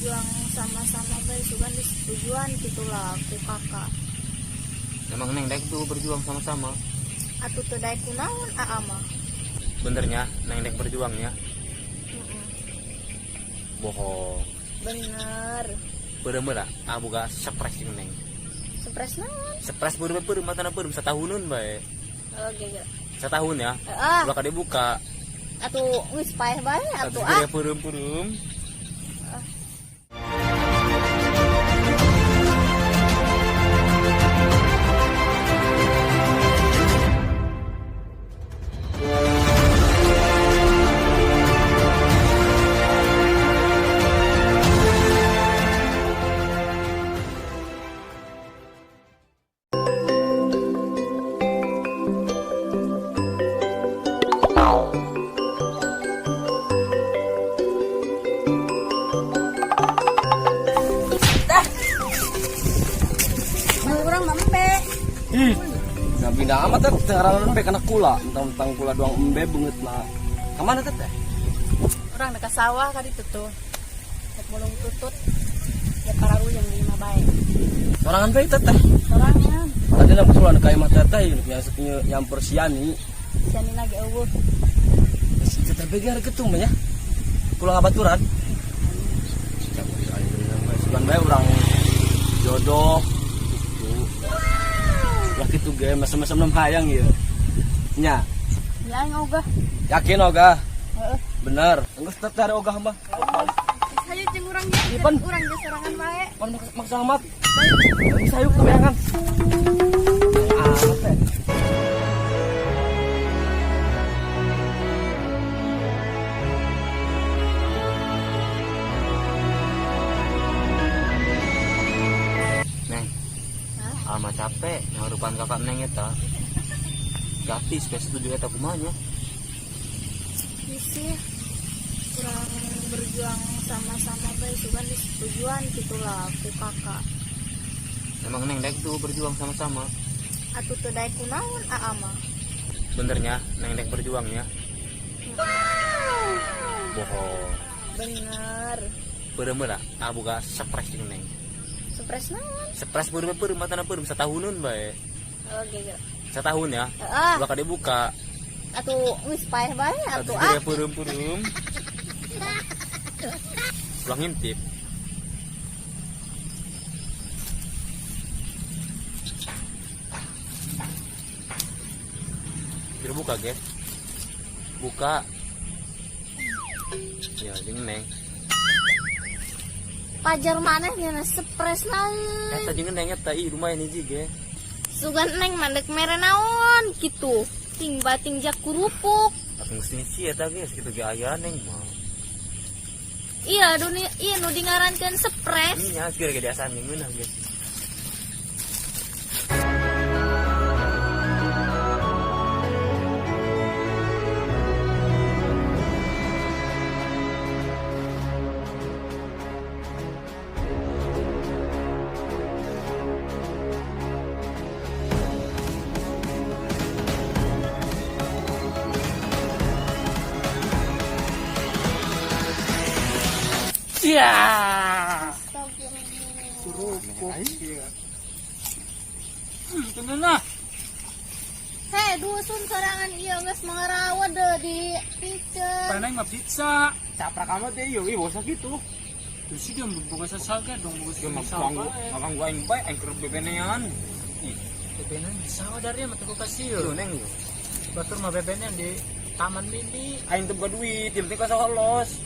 berjuang sama-sama baik sugan disetujuan gitulah aku kakak. Emang neng dek tuh berjuang sama-sama. Atuh teu daek kunaon ama. Benernya neng dek berjuangnya. Bohong. Bener. Bener-bener boga surprise jeung neng. Surprise naon? Surprise beureum matana beureum satahuneun bae. Oke. Setahun ya. Ulah ka dibuka. Atuh geus paeh bae atuh Atuh beureum-beureum. Urang membe. Ih, nggak bina amat teh sekarang embe kena kula, tentang kula doang embe banget lah. Kemana teh? Urang dekat sawah ka ditu tuh. Rek mulung tutut. Ya pararu yang lima bae. Sorangan bae teh. Sorangan. Tadi na kusulan ka imah teh teh yang persiani. Siani lagi eueuh. Si teh begar ketung ya. Kula ngabaturan. Sugan bae urang jodoh. Laki tuh ge mesem-mesem nem hayang ieu. Nya. Ya aing ogah. Yakin ogah? Heeh. Bener. Geus teh teh ogah mah. Hayu jeung urang ge. Ipan. Urang ge sorangan bae. Pan maksa amat. Sayuk kemeangan. Teh. Neng. Alma capek ngarupan kakak neng eta. Gratis kayak setuju eta kumanya. Isi kurang berjuang sama-sama baik sugan disetujuan gitulah aku kakak. Emang neng dek tuh berjuang sama-sama. Atuh teu daek kunaon ama. Benernya neng dek berjuangnya. Bohong. Bener. Bener-bener boga surprise jeung neng. Surprise naon? Surprise beureum matana beureum satahuneun bae. Oke. Setahun ya. Ulah ka dibuka. Atuh geus paeh bae atuh beureum-beureum. Ulah ngintip. Kira buka, guys. Buka. Ya, jeung neng. Pajar maneh nya surprise naon. Eta jeung neng eta ih lumayan hiji ge. Sugan neng mandek mere naon gitu. Ting bating jak kurupuk. Tapi geus si eta ge kitu ge aya neng mah. Iya dunia iya nu dingarankeun surprise. Nya kira ge diasan ngeunah ge. Iya. Kurupuk. Tenang. Heh, dusun sorangan ieu geus mangarawa deh di picture. Paneng mah pizza. Caprak amat teh ieu bosa gitu. Terus dia boga sasaga dong boga sasaga. Makang gua aing bae aing keur bebenean. Ih, Bebenan di sawah dari mah teu kasih. ieu neng ieu. Batur mah bebenan di Taman Mini. Aing teu boga duit, yang penting ka saholos.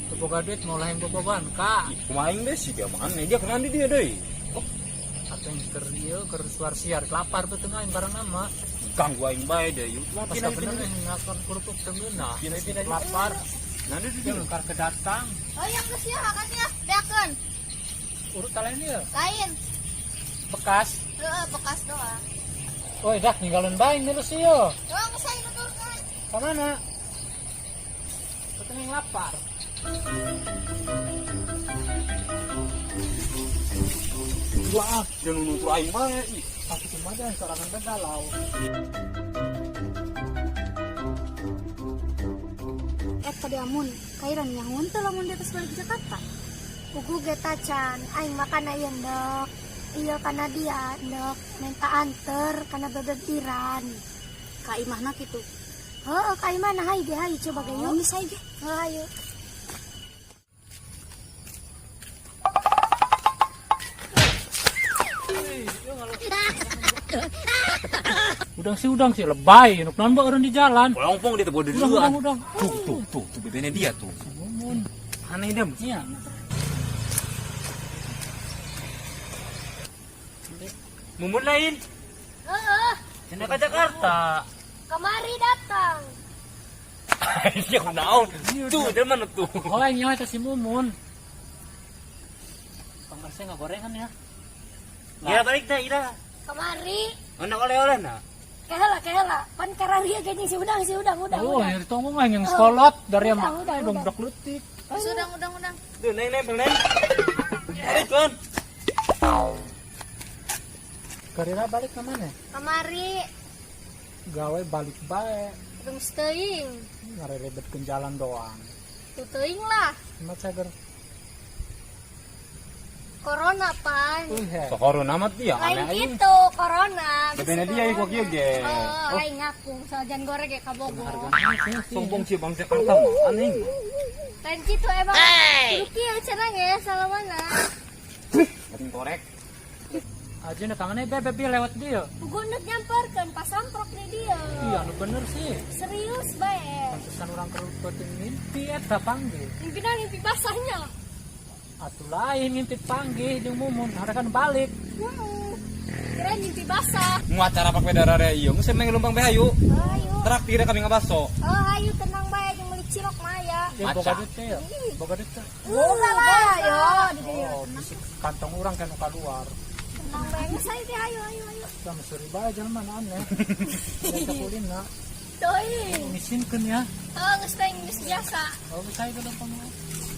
Teu boga duit mau lain bobogohan ka. Kumaha aing deh sih dia mah aneh dia kenaan di dia deui. Atau yang keur ieu keur suar siar lapar teu tengah barang nama. Kang gua aing bae deh. Cuma Pas pindah bener pindah. ngakon kurupuk teu ngeunah. Pindah-pindah Lapar. Nah, dia Yang kar kedatang. Oh yang geus ya hakan ya, beakeun. Urut lain ieu. Lain. Bekas. Heeh, bekas doang. Oh, dak ninggalin bae terus ieu. Doang geus aing nuturkeun. Ka mana? Teu lapar. Wah, jangan nutur aing bae. Ih, Aku cuma ada sorangan teh galau. Eta di amun, kairan nyamun teh lamun di atas balik Jakarta. Pugu getacan, aing makan ayeun dok. Iya karena dia dok minta anter karena bebegiran. Ka imahna kitu. Oh, kai mana hai ge hai coba ge yuk. Misai ge. Ayo. Udang sih lebay, nuk nambah orang di jalan. Polompong dia tuh bodoh Udang. duluan. Tuh, bebennya dia tuh. Mumun. Aneh dem. Iya. Mumun lain. Heeh, Cina ke Jakarta. kemari datang. Dia naon. Tuh, dia mana tuh? Oh, yang nyawa itu si Mumun. Pangkasnya nggak gorengan ya? Ira balik dah, Ira. Kemari. Anak oleh-oleh nah. Kehela. Pan kararia gini si udang. Oh, yang ditunggu mah yang sekolot dari yang Udang. dong dok letik. Udang. Tuh, neng neng. Ayo, kan. Karira balik ke mana? Kemari. Gawe balik baik. Terus teuing. Ngarebetkeun jalan doang. Tu teuing lah. Cuma cager. Corona pan. Sokoron amat dia. Lain Aneh aing. gitu, corona. Bebennya dia ikut kieu ge. Oh, lain ngaku, sajan goreng ge kabogo. Sombong sih bang Jakarta mah. Aneh. Lain gitu emang. Hey! Kieu cenah ge salamana. Batin korek. Aja nih kangennya bebe lewat dia. Pugunet nyamperkeun pas samprok di dia. Iya, nu bener sih. Serius bae. Pantesan orang kerututin mimpi eta panggil. Mimpi basahnya. Atuh lain mimpi panggil jeung Mumun, ada kan balik. Kira mimpi basah. Mau acara pak pedara ieu, geus meng lumpang be hayu. Ayo. Traktir kami ngabaso. Oh, ayo tenang bae jeung meuli cilok maya. Ya boga duit teh ya. Boga duit teh. Ulah lah, yo di dieu. Oh, bisi kantong urang kan nu kaluar. Tenang bae geus ayo teh ayo. Kita mesuri bae jalan mana aneh. Kita kulina. Doi. Misinkeun ya. Oh, geus teh geus biasa. Oh, bisa itu dong kamu.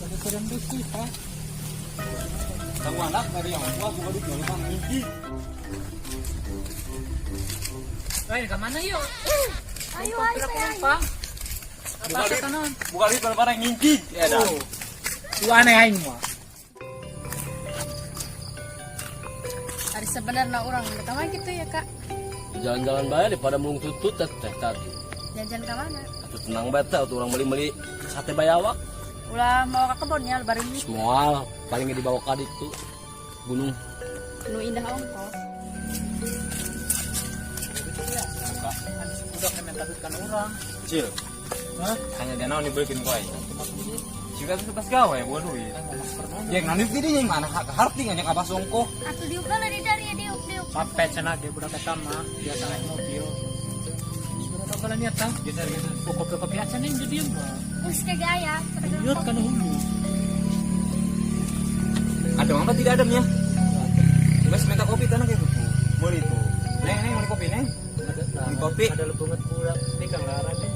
Lagi kurang bisi, ha. Kamu anak dari yang tua gua di lumpang mimpi. Ayo ke mana yuk? Ayo sayang. Pang. Apa ke kanan? Bukan di barang ngimpi. Ya dah. Lu aneh aing mah. Ari sebenarnya orang kemana gitu ya kak? Jalan-jalan bae daripada mulung tutut teh tadi. Jajan ke mana? Atuh tenang bae teh atuh urang meuli-meuli sate bayawak. Ulah mau ke kebun ya lebaran ini. Moal paling dibawa ka ditu gunung. Nu indah ongkos. Udah kena takutkan orang. Cil. Hah? Hanya dia naon dibelikin koy. Jika itu pas gawe buat duit. Yang nanti tidinya yang mana harti nganya ka pasongko. Atuh diuk lah di dari ya diuk. Sampai cenah ge budak eta mah biasa naik mobil. Sudah kalau niat tah, Geser. pokok biasa nih jadi mah. Geus kagaya. Lihat kan hulu. Ada apa tidak adamnya? Mas minta kopi tanah kayak gitu. Boleh itu. Neng mau kopi neng. Ada kopi. Ada lebunget pula. Ini kan larang nih.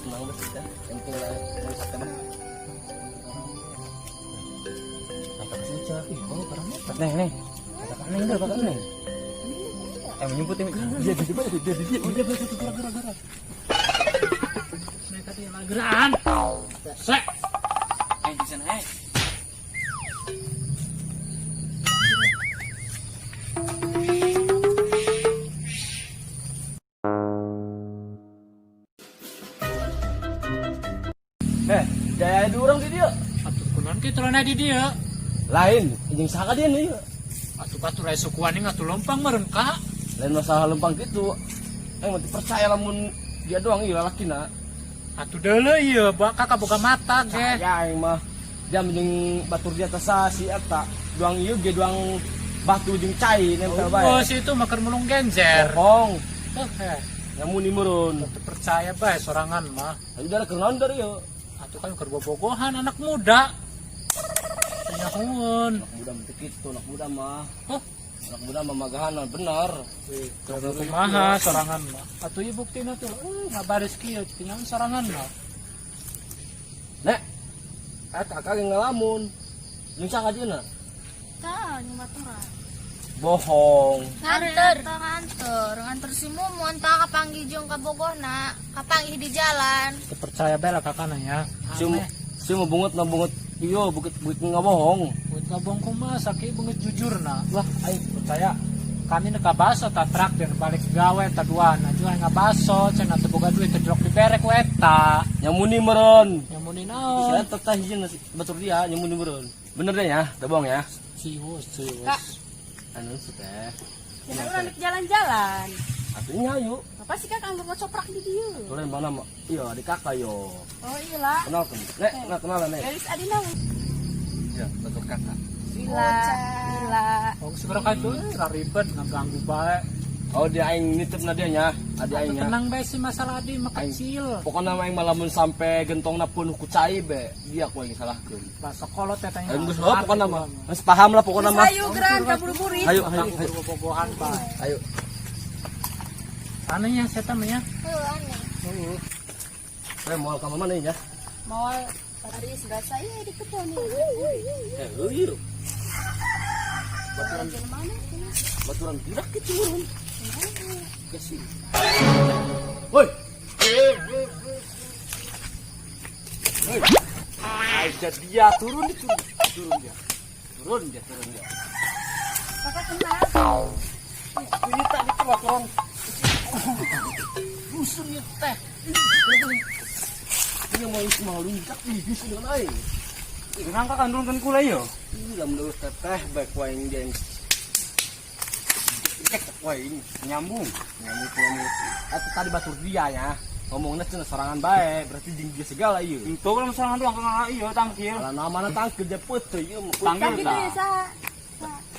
Tenang bae teh. Yang penting meuli sate mah. Apa saja? Ih, kau barang apa? Neng. Neng udah bakal neng. Menyebut ini. Dia. Udah betul gara-gara. Saya tadi lageran. Sek. Di sana. Jaya ada orang di dia. Atuh kunaon ki terana di dia. Lain, jeung saka dia nih. Atuh batur aya sukuan atuh lompang meureun ka. Lain masalah lempang gitu. Mati percaya lamun dia doang ieu lalakina. Atuh deuleu ieu, kakak boga mata ge. Ya aing mah jam jeung batur dia tesa si eta. Doang ieu ge doang batu jeung cai nempel bae. Oh, si itu mah keur mulung genjer. Bohong. Heh, Yang muni meureun. atuh percaya bae sorangan mah. Ayo udah keur naon dari ieu. Atuh kan keur bobogohan anak muda. Nyahoun. Anak muda mah kitu, anak muda mah. Hah? Anak muda mah magahan bener. Kalau kumaha sorangan mah. Atuh ieu buktina tuh, ngabaris kieu tinggal sorangan mah. Nek. Eta kage ngalamun. Jeung saka dieuna? Tah, nyumaturan. Bohong. Nganter si Mumun tah kapanggih jeung ka Bogona, kapanggih di jalan. Percaya bae lah kakana ya. Cuma bungut Iyo, bukit nggak bohong. Buat ngabong ko sakit banget jujur na. Wah, ay percaya. Kami nakabaso ta traktir balik gawe ta dua na juga ngabaso cenah teu boga duit kedrok diberek weta. Yang muni meren. Yang muni Saya naon? teteh hijin batur dia yang muni meren. Bener deh ya, teu bohong ya. Cius. Kak. Anu sih teh. Jangan orang jalan-jalan. Atunya yuk. Apa sih kak anggur ngocoprak di dia? Boleh mana mak? Iya, adik kakak yo. Oh iya lah. Kenal kan? Nek, kenalan nek. Garis adina. Iya, batur kakak. Gila. Oh, segera kacu ribet ngaganggu bae. Oh dia aing nitip na dia nya, adi aing nya. Tenang bae si masalah di mah kecil. Pokoknya aing malamun sampai gentongna pun kucai be, dia ku aing salahkeun. Pas sekolot teh tanya. Aing geus pokoknya mah. Geus paham lah pokoknya mah. Ayo geran kabur-buri. Ayo. Bobogohan bae. Ayo. Anehnya saya tamanya. aneh. Mau ka mana ya? Mau tadi sudah saya di kebun nih. Iya. Baturan mana? Baturan tidak kecil. Kasih. Woi. Aja dia turun dia. Turun dia. Kakak kenal. Ini tadi tuh baturan. Rusun ya teh. Ini mau lunjak di bisu dengan aing. Kenang ka kandungkeun kula yo. Iya menurut teteh baik waing geng. Waing Nyambung. Atau tadi batur dia ya. Ngomongnya cina serangan baik, berarti jeung dia segala ieu. Itu kan masalah doang ka ieu tangkil. Kalau namana tangkil je peuteut ieu. Tangkil Gitu ya sa.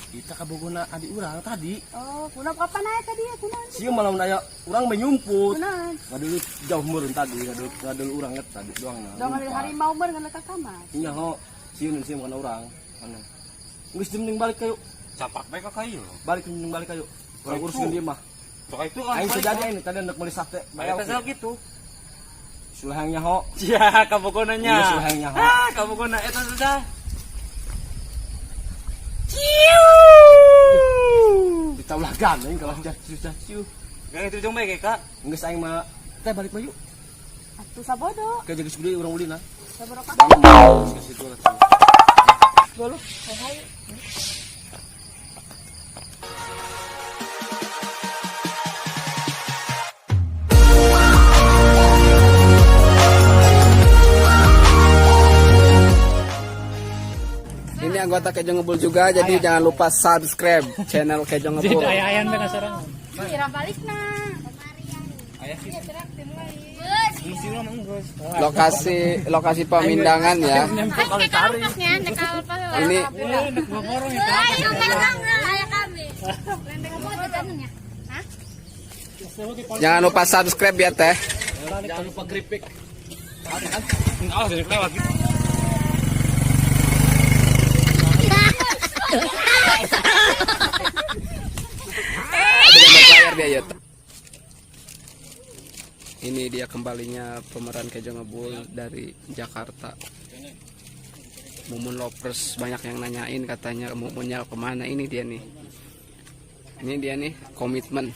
Kita kabogona adik urang tadi. Oh, kuna kapan aja tadi ya kuna? Sieu malam aya urang menyumput. Kuna. Ngadeuleut jauh meureun tadi, ngadeuleut urang get tadi doangna. Dong hari harimau ber kana ka kamar. Iya ho, sieun bukan urang. Mana? Geus mending balik kayu. Capak bae ka ieu. Mending balik kayu. Urang uruskeun dia mah. Sok itu kan. Aing sejadi aing tadi hendak meuli sate. Bae teh gitu. Sulehangnya ho. Ya, kabogonanya. Iya sulehangnya ho. Ah, kabogona eta sudah. Ditaulah gandeng kalau ciu. Gang itu jong bae Kak. Geus aing mah teh balik bayu. Atuh sabodo. Ke geus gede urang ulina. Sabodo ka. Bang, ke situ lah. Dulu. Hai. Ini anggota Kejo Ngebul juga, jadi jangan lupa subscribe channel Kejo Jadi Ngebul. aya-ayan bae kasarangan. Kira balik na. Lokasi pemindangan ya. Ini jangan lupa subscribe ya teh. Jangan lupa keripik. Ah, jadi lewat gitu. Dengan layar dia ya. Ini dia kembalinya pemeran Kejo Ngebul dari Jakarta. Mumun Lovers banyak yang nanyain katanya Mumunnya kemana, ini dia nih. Ini dia nih komitmen.